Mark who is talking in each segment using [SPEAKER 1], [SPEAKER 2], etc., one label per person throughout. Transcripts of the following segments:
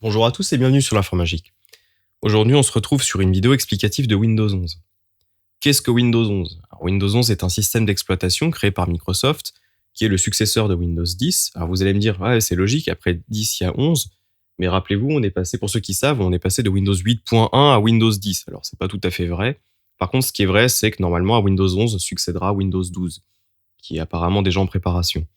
[SPEAKER 1] Bonjour à tous et bienvenue sur l'Informagique. Aujourd'hui, on se retrouve sur une vidéo explicative de Windows 11. Qu'est-ce que Windows 11 ? Alors, Windows 11 est un système d'exploitation créé par Microsoft, qui est le successeur de Windows 10. Alors vous allez me dire, ouais, c'est logique, après 10, il y a 11. Mais rappelez-vous, pour ceux qui savent, on est passé de Windows 8.1 à Windows 10. Alors c'est pas tout à fait vrai. Par contre, ce qui est vrai, c'est que normalement, à Windows 11 succédera Windows 12, qui est apparemment déjà en préparation.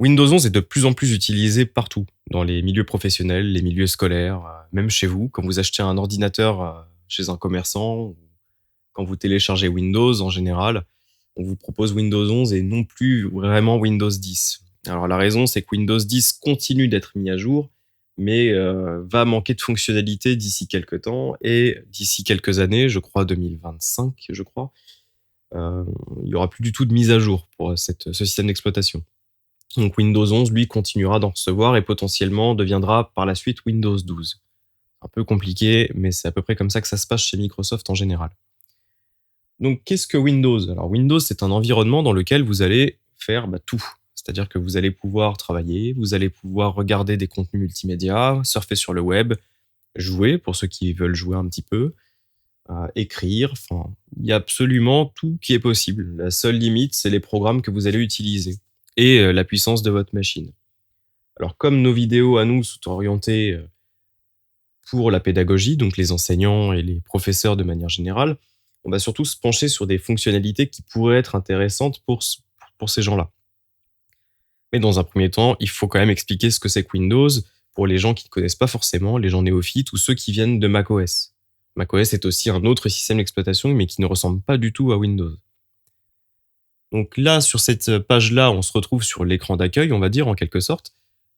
[SPEAKER 1] Windows 11 est de plus en plus utilisé partout, dans les milieux professionnels, les milieux scolaires, même chez vous, quand vous achetez un ordinateur chez un commerçant, ou quand vous téléchargez Windows en général, on vous propose Windows 11 et non plus vraiment Windows 10. Alors la raison, c'est que Windows 10 continue d'être mis à jour, mais va manquer de fonctionnalités d'ici quelques temps, et d'ici quelques années, je crois 2025, euh, il n'y aura plus du tout de mise à jour pour ce système d'exploitation. Donc Windows 11, lui, continuera d'en recevoir et potentiellement deviendra par la suite Windows 12. Un peu compliqué, mais c'est à peu près comme ça que ça se passe chez Microsoft en général. Donc qu'est-ce que Windows ? Alors Windows, c'est un environnement dans lequel vous allez faire tout. C'est-à-dire que vous allez pouvoir travailler, vous allez pouvoir regarder des contenus multimédia, surfer sur le web, jouer pour ceux qui veulent jouer un petit peu, écrire, enfin, il y a absolument tout qui est possible. La seule limite, c'est les programmes que vous allez utiliser et la puissance de votre machine. Alors, comme nos vidéos à nous sont orientées pour la pédagogie, donc les enseignants et les professeurs de manière générale, on va surtout se pencher sur des fonctionnalités qui pourraient être intéressantes pour ces gens-là. Mais dans un premier temps, il faut quand même expliquer ce que c'est que Windows pour les gens qui ne connaissent pas forcément, les gens néophytes ou ceux qui viennent de macOS. macOS est aussi un autre système d'exploitation, mais qui ne ressemble pas du tout à Windows. Donc là, sur cette page-là, on se retrouve sur l'écran d'accueil, on va dire, en quelque sorte.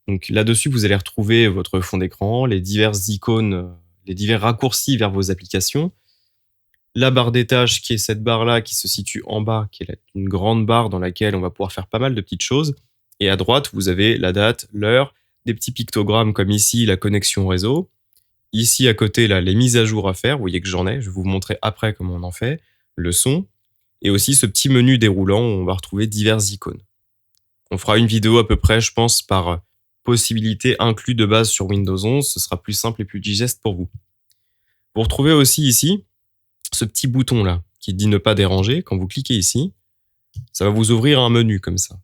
[SPEAKER 1] Donc là-dessus, vous allez retrouver votre fond d'écran, les diverses icônes, les divers raccourcis vers vos applications. La barre des tâches, qui est cette barre-là, qui se situe en bas, qui est une grande barre dans laquelle on va pouvoir faire pas mal de petites choses. Et à droite, vous avez la date, l'heure, des petits pictogrammes comme ici, la connexion réseau. Ici, à côté, là, les mises à jour à faire. Vous voyez que j'en ai. Je vais vous montrer après comment on en fait. Le son. Et aussi ce petit menu déroulant où on va retrouver diverses icônes. On fera une vidéo à peu près, je pense, par possibilité inclus de base sur Windows 11. Ce sera plus simple et plus digeste pour vous. Vous retrouvez aussi ici ce petit bouton-là qui dit ne pas déranger. Quand vous cliquez ici, ça va vous ouvrir un menu comme ça.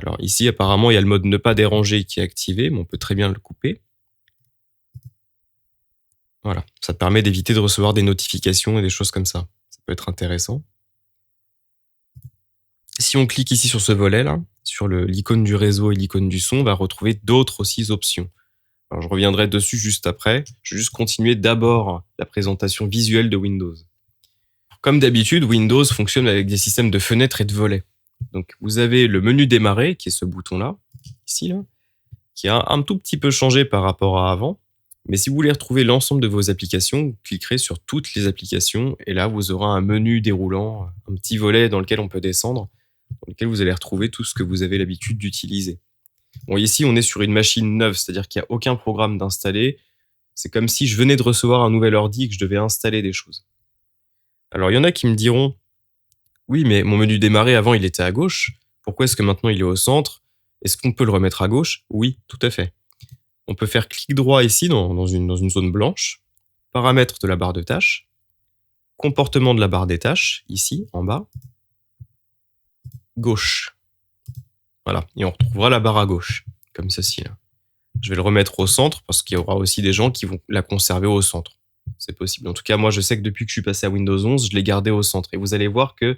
[SPEAKER 1] Alors ici, apparemment, il y a le mode ne pas déranger qui est activé, mais on peut très bien le couper. Voilà, ça permet d'éviter de recevoir des notifications et des choses comme ça. Ça peut être intéressant. Si on clique ici sur ce volet-là, sur l'icône du réseau et l'icône du son, on va retrouver d'autres aussi options. Alors, je reviendrai dessus juste après. Je vais juste continuer d'abord la présentation visuelle de Windows. Comme d'habitude, Windows fonctionne avec des systèmes de fenêtres et de volets. Donc, vous avez le menu démarrer, qui est ce bouton-là, ici, là, qui a un tout petit peu changé par rapport à avant. Mais si vous voulez retrouver l'ensemble de vos applications, vous cliquerez sur toutes les applications et là, vous aurez un menu déroulant, un petit volet dans lequel on peut descendre, dans lequel vous allez retrouver tout ce que vous avez l'habitude d'utiliser. Bon, ici, on est sur une machine neuve, c'est-à-dire qu'il n'y a aucun programme d'installer. C'est comme si je venais de recevoir un nouvel ordi et que je devais installer des choses. Alors, il y en a qui me diront, oui, mais mon menu démarrer avant, il était à gauche. Pourquoi est-ce que maintenant il est au centre ? Est-ce qu'on peut le remettre à gauche ? Oui, tout à fait. On peut faire clic droit ici dans une zone blanche, paramètres de la barre de tâches, comportement de la barre des tâches, ici, en bas, gauche. Voilà, et on retrouvera la barre à gauche, comme ceci. Là. Je vais le remettre au centre parce qu'il y aura aussi des gens qui vont la conserver au centre. C'est possible. En tout cas, moi, je sais que depuis que je suis passé à Windows 11, je l'ai gardé au centre. Et vous allez voir que,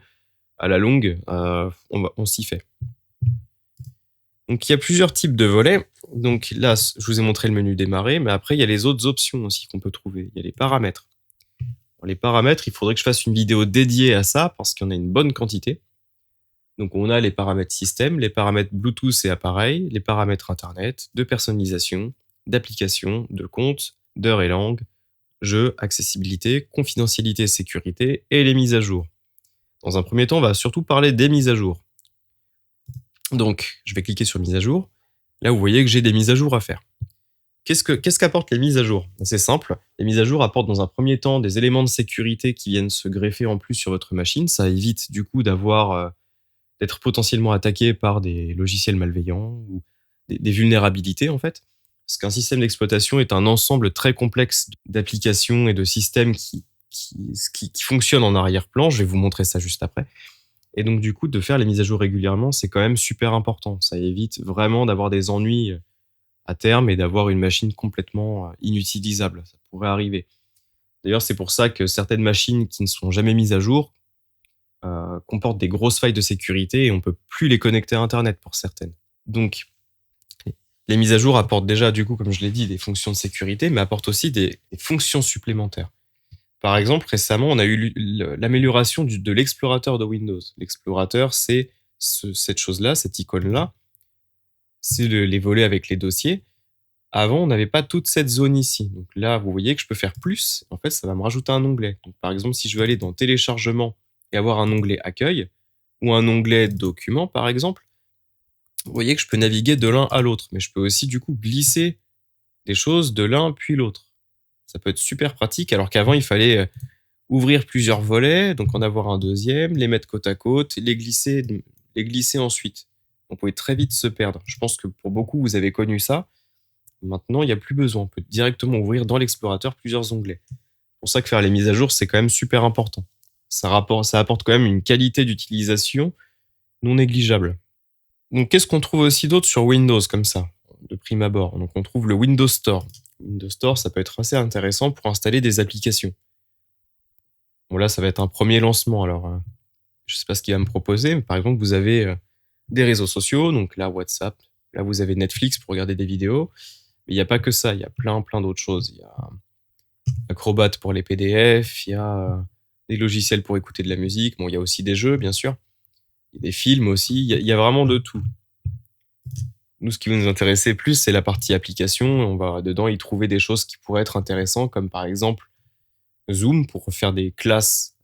[SPEAKER 1] à la longue, on s'y fait. Donc, il y a plusieurs types de volets. Donc là, je vous ai montré le menu démarrer, mais après, il y a les autres options aussi qu'on peut trouver. Il y a les paramètres. Alors, les paramètres, il faudrait que je fasse une vidéo dédiée à ça parce qu'il y en a une bonne quantité. Donc, on a les paramètres système, les paramètres Bluetooth et appareil, les paramètres Internet, de personnalisation, d'application, de compte, d'heure et langue, jeu, accessibilité, confidentialité et sécurité, et les mises à jour. Dans un premier temps, on va surtout parler des mises à jour. Donc, je vais cliquer sur mise à jour. Là, vous voyez que j'ai des mises à jour à faire. Qu'est-ce qu'apportent les mises à jour ? C'est simple. Les mises à jour apportent dans un premier temps des éléments de sécurité qui viennent se greffer en plus sur votre machine. Ça évite du coup d'être potentiellement attaqué par des logiciels malveillants ou des vulnérabilités, en fait. Parce qu'un système d'exploitation est un ensemble très complexe d'applications et de systèmes qui fonctionnent en arrière-plan. Je vais vous montrer ça juste après. Et donc, du coup, de faire les mises à jour régulièrement, c'est quand même super important. Ça évite vraiment d'avoir des ennuis à terme et d'avoir une machine complètement inutilisable. Ça pourrait arriver. D'ailleurs, c'est pour ça que certaines machines qui ne sont jamais mises à jour comportent des grosses failles de sécurité et on peut plus les connecter à Internet pour certaines. Donc, les mises à jour apportent déjà, du coup, comme je l'ai dit, des fonctions de sécurité, mais apportent aussi des fonctions supplémentaires. Par exemple, récemment, on a eu l'amélioration de l'explorateur de Windows. L'explorateur, c'est cette chose-là, cette icône-là. C'est les volets avec les dossiers. Avant, on n'avait pas toute cette zone ici. Donc là, vous voyez que je peux faire plus. En fait, ça va me rajouter un onglet. Donc, par exemple, si je veux aller dans téléchargement et avoir un onglet accueil ou un onglet documents, par exemple, vous voyez que je peux naviguer de l'un à l'autre. Mais je peux aussi, du coup, glisser des choses de l'un puis l'autre. Ça peut être super pratique, alors qu'avant, il fallait ouvrir plusieurs volets, donc en avoir un deuxième, les mettre côte à côte, les glisser ensuite. On pouvait très vite se perdre. Je pense que pour beaucoup, vous avez connu ça. Maintenant, il n'y a plus besoin. On peut directement ouvrir dans l'explorateur plusieurs onglets. C'est pour ça que faire les mises à jour, c'est quand même super important. Ça apporte quand même une qualité d'utilisation non négligeable. Donc, qu'est-ce qu'on trouve aussi d'autre sur Windows comme ça, de prime abord? Donc, on trouve le Windows Store. Windows Store, ça peut être assez intéressant pour installer des applications. Bon, là, ça va être un premier lancement. Alors, je ne sais pas ce qu'il va me proposer, mais par exemple, vous avez des réseaux sociaux. Donc là, WhatsApp. Là, vous avez Netflix pour regarder des vidéos. Mais il n'y a pas que ça. Il y a plein d'autres choses. Il y a Acrobat pour les PDF. Il y a des logiciels pour écouter de la musique. Bon, il y a aussi des jeux, bien sûr. Il y a des films aussi. Il y a vraiment de tout. Nous, ce qui va nous intéresser plus, c'est la partie application. On va dedans y trouver des choses qui pourraient être intéressantes, comme par exemple Zoom pour faire des classes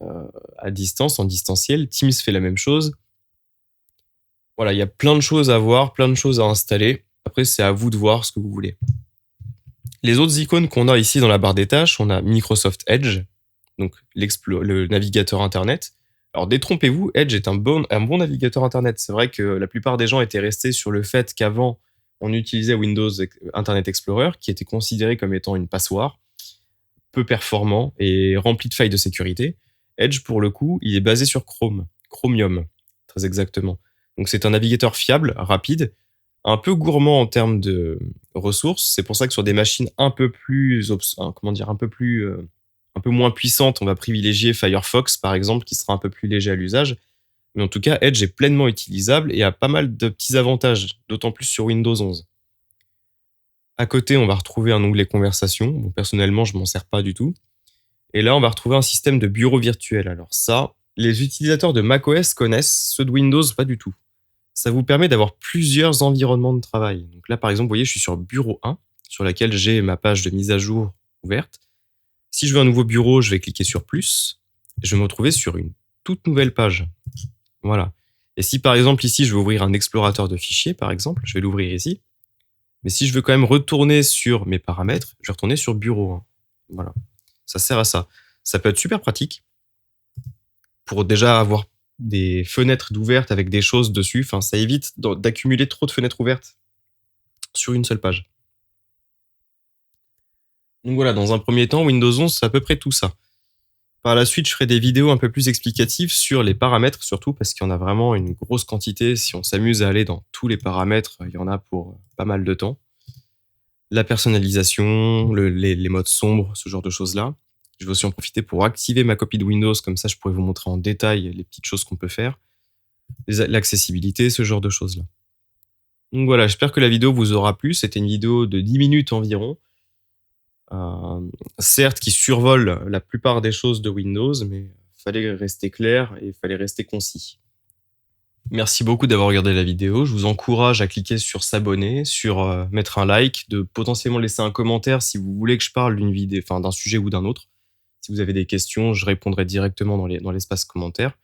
[SPEAKER 1] à distance, en distanciel. Teams fait la même chose. Voilà, il y a plein de choses à voir, plein de choses à installer. Après, c'est à vous de voir ce que vous voulez. Les autres icônes qu'on a ici dans la barre des tâches, on a Microsoft Edge, donc le navigateur Internet. Alors détrompez-vous, Edge est un bon navigateur Internet. C'est vrai que la plupart des gens étaient restés sur le fait qu'avant, on utilisait Windows Internet Explorer, qui était considéré comme étant une passoire, peu performant et rempli de failles de sécurité. Edge, pour le coup, il est basé sur Chromium, très exactement. Donc c'est un navigateur fiable, rapide, un peu gourmand en termes de ressources. C'est pour ça que sur des machines un peu moins puissantes, on va privilégier Firefox, par exemple, qui sera un peu plus léger à l'usage. Mais en tout cas, Edge est pleinement utilisable et a pas mal de petits avantages, d'autant plus sur Windows 11. À côté, on va retrouver un onglet conversation. Bon, personnellement, je m'en sers pas du tout. Et là, on va retrouver un système de bureau virtuel. Alors ça, les utilisateurs de macOS connaissent, ceux de Windows, pas du tout. Ça vous permet d'avoir plusieurs environnements de travail. Donc là, par exemple, vous voyez, je suis sur Bureau 1, sur laquelle j'ai ma page de mise à jour ouverte. Si je veux un nouveau bureau, je vais cliquer sur plus. Et je vais me retrouver sur une toute nouvelle page. Voilà. Et si, par exemple, ici, je veux ouvrir un explorateur de fichiers, par exemple, je vais l'ouvrir ici. Mais si je veux quand même retourner sur mes paramètres, je vais retourner sur Bureau 1. Voilà. Ça sert à ça. Ça peut être super pratique pour déjà avoir des fenêtres d'ouvertes avec des choses dessus. Enfin, ça évite d'accumuler trop de fenêtres ouvertes sur une seule page. Donc voilà, dans un premier temps, Windows 11, c'est à peu près tout ça. Par la suite, je ferai des vidéos un peu plus explicatives sur les paramètres, surtout parce qu'il y en a vraiment une grosse quantité. Si on s'amuse à aller dans tous les paramètres, il y en a pour pas mal de temps. La personnalisation, les modes sombres, ce genre de choses-là. Je vais aussi en profiter pour activer ma copie de Windows, comme ça je pourrais vous montrer en détail les petites choses qu'on peut faire. L'accessibilité, ce genre de choses-là. Donc voilà, j'espère que la vidéo vous aura plu. C'était une vidéo de 10 minutes environ. Certes, qui survole la plupart des choses de Windows, mais il fallait rester clair et il fallait rester concis. Merci beaucoup d'avoir regardé la vidéo. Je vous encourage à cliquer sur s'abonner, sur mettre un like, de potentiellement laisser un commentaire si vous voulez que je parle d'une vidéo, d'un sujet ou d'un autre. Si vous avez des questions, je répondrai directement dans l'espace commentaire.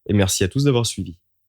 [SPEAKER 1] Et merci à tous d'avoir suivi.